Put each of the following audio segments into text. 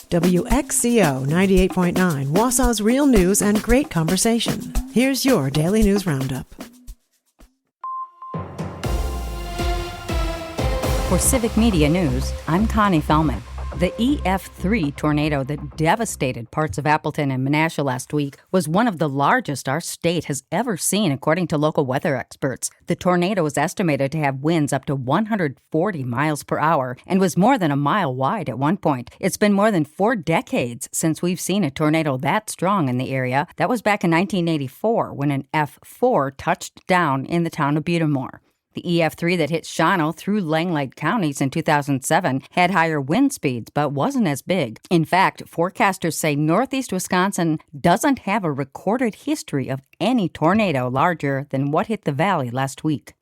WXCO 98.9, Wausau's real news and great conversation. Here's your Daily News Roundup. For Civic Media News, I'm Connie Fellman. The EF3 tornado that devastated parts of Appleton and Menasha last week was one of the largest our state has ever seen, according to local weather experts. The tornado was estimated to have winds up to 140 miles per hour and was more than a mile wide at one point. It's been more than 4 decades since we've seen a tornado that strong in the area. That was back in 1984 when an F4 touched down in the town of Butamore. The EF3 that hit Shawano through Langlade counties in 2007 had higher wind speeds, but wasn't as big. In fact, forecasters say northeast Wisconsin doesn't have a recorded history of any tornado larger than what hit the valley last week.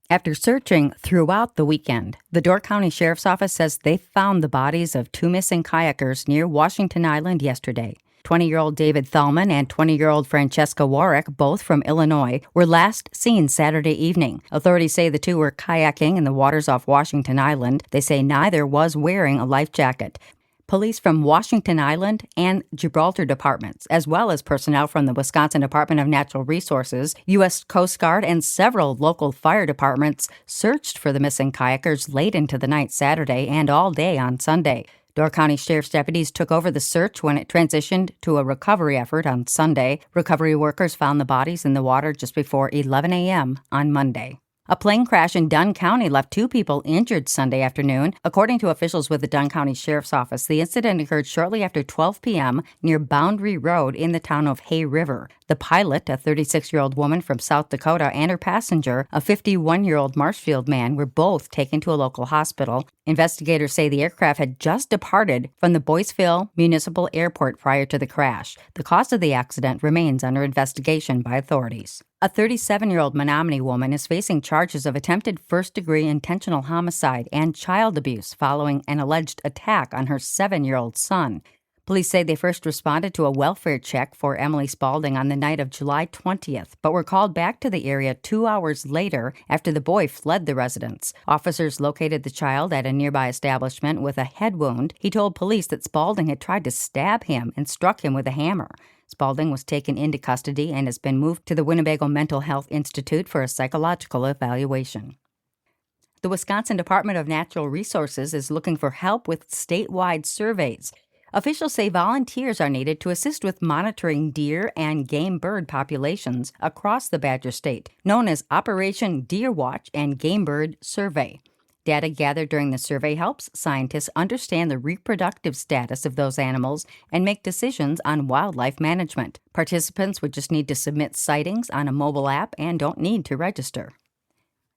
After searching throughout the weekend, the Door County Sheriff's Office says they found the bodies of 2 missing kayakers near Washington Island yesterday. 20-year-old David Thalman and 20-year-old Francesca Warwick, both from Illinois, were last seen Saturday evening. Authorities say the two were kayaking in the waters off Washington Island. They say neither was wearing a life jacket. Police from Washington Island and Gibraltar departments, as well as personnel from the Wisconsin Department of Natural Resources, U.S. Coast Guard, and several local fire departments searched for the missing kayakers late into the night Saturday and all day on Sunday. Door County Sheriff's deputies took over the search when it transitioned to a recovery effort on Sunday. Recovery workers found the bodies in the water just before 11 a.m. on Monday. A plane crash in Dunn County left 2 people injured Sunday afternoon. According to officials with the Dunn County Sheriff's Office, the incident occurred shortly after 12 p.m. near Boundary Road in the town of Hay River. The pilot, a 36-year-old woman from South Dakota, and her passenger, a 51-year-old Marshfield man, were both taken to a local hospital. Investigators say the aircraft had just departed from the Boyceville Municipal Airport prior to the crash. The cause of the accident remains under investigation by authorities. A 37-year-old Menominee woman is facing charges of attempted first-degree intentional homicide and child abuse following an alleged attack on her 7-year-old son. Police say they first responded to a welfare check for Emily Spaulding on the night of July 20th, but were called back to the area 2 hours later after the boy fled the residence. Officers located the child at a nearby establishment with a head wound. He told police that Spaulding had tried to stab him and struck him with a hammer. Spaulding was taken into custody and has been moved to the Winnebago Mental Health Institute for a psychological evaluation. The Wisconsin Department of Natural Resources is looking for help with statewide surveys. Officials say volunteers are needed to assist with monitoring deer and game bird populations across the Badger State, known as Operation Deer Watch and Game Bird Survey. Data gathered during the survey helps scientists understand the reproductive status of those animals and make decisions on wildlife management. Participants would just need to submit sightings on a mobile app and don't need to register.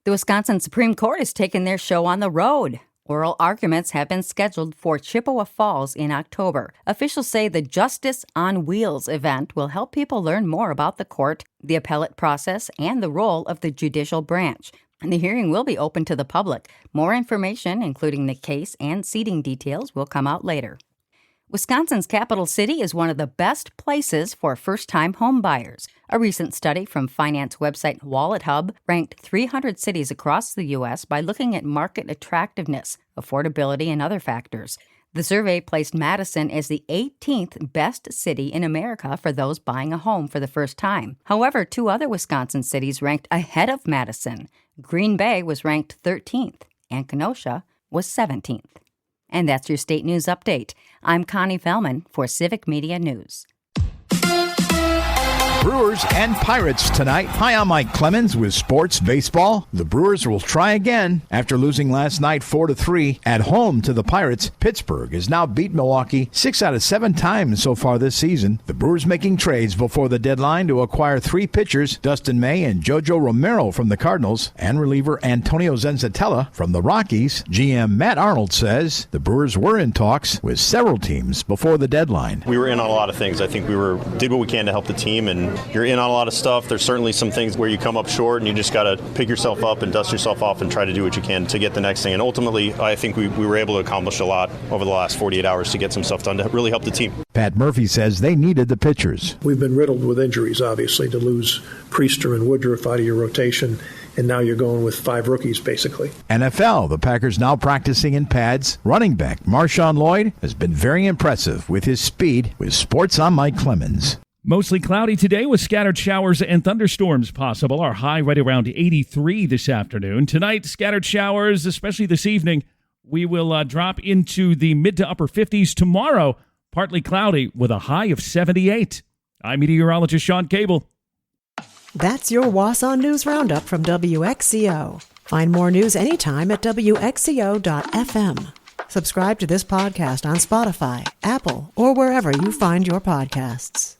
The Wisconsin Supreme Court has taken their show on the road. Oral arguments have been scheduled for Chippewa Falls in October. Officials say the Justice on Wheels event will help people learn more about the court, the appellate process, and the role of the judicial branch. The hearing will be open to the public. More information, including the case and seating details, will come out later. Wisconsin's capital city is one of the best places for first-time home buyers. A recent study from finance website WalletHub ranked 300 cities across the U.S. by looking at market attractiveness, affordability, and other factors. The survey placed Madison as the 18th best city in America for those buying a home for the first time. However, 2 other Wisconsin cities ranked ahead of Madison. Green Bay was ranked 13th, and Kenosha was 17th. And that's your state news update. I'm Connie Fellman for Civic Media News. Brewers and Pirates tonight. Hi, I'm Mike Clemens with Sports Baseball. The Brewers will try again after losing last night 4-3 at home to the Pirates. Pittsburgh has now beat Milwaukee 6 out of 7 times so far this season. The Brewers making trades before the deadline to acquire 3 pitchers, Dustin May and Jojo Romero from the Cardinals, and reliever Antonio Zenzatella from the Rockies. GM Matt Arnold says the Brewers were in talks with several teams before the deadline. We were in on a lot of things. I think we did what we can to help the team, and you're in on a lot of stuff. There's certainly some things where you come up short and you just got to pick yourself up and dust yourself off and try to do what you can to get the next thing. And ultimately, I think we were able to accomplish a lot over the last 48 hours to get some stuff done to really help the team. Pat Murphy says they needed the pitchers. We've been riddled with injuries, obviously. To lose Priester and Woodruff out of your rotation and now you're going with 5 rookies, basically. NFL, the Packers now practicing in pads. Running back Marshawn Lloyd has been very impressive with his speed. With Sports, I'm Mike Clemens. Mostly cloudy today with scattered showers and thunderstorms possible. Our high right around 83 this afternoon. Tonight, scattered showers, especially this evening. We will drop into the mid to upper 50s. Tomorrow, partly cloudy with a high of 78. I'm meteorologist Sean Cable. That's your Wausau News Roundup from WXCO. Find more news anytime at WXCO.FM. Subscribe to this podcast on Spotify, Apple, or wherever you find your podcasts.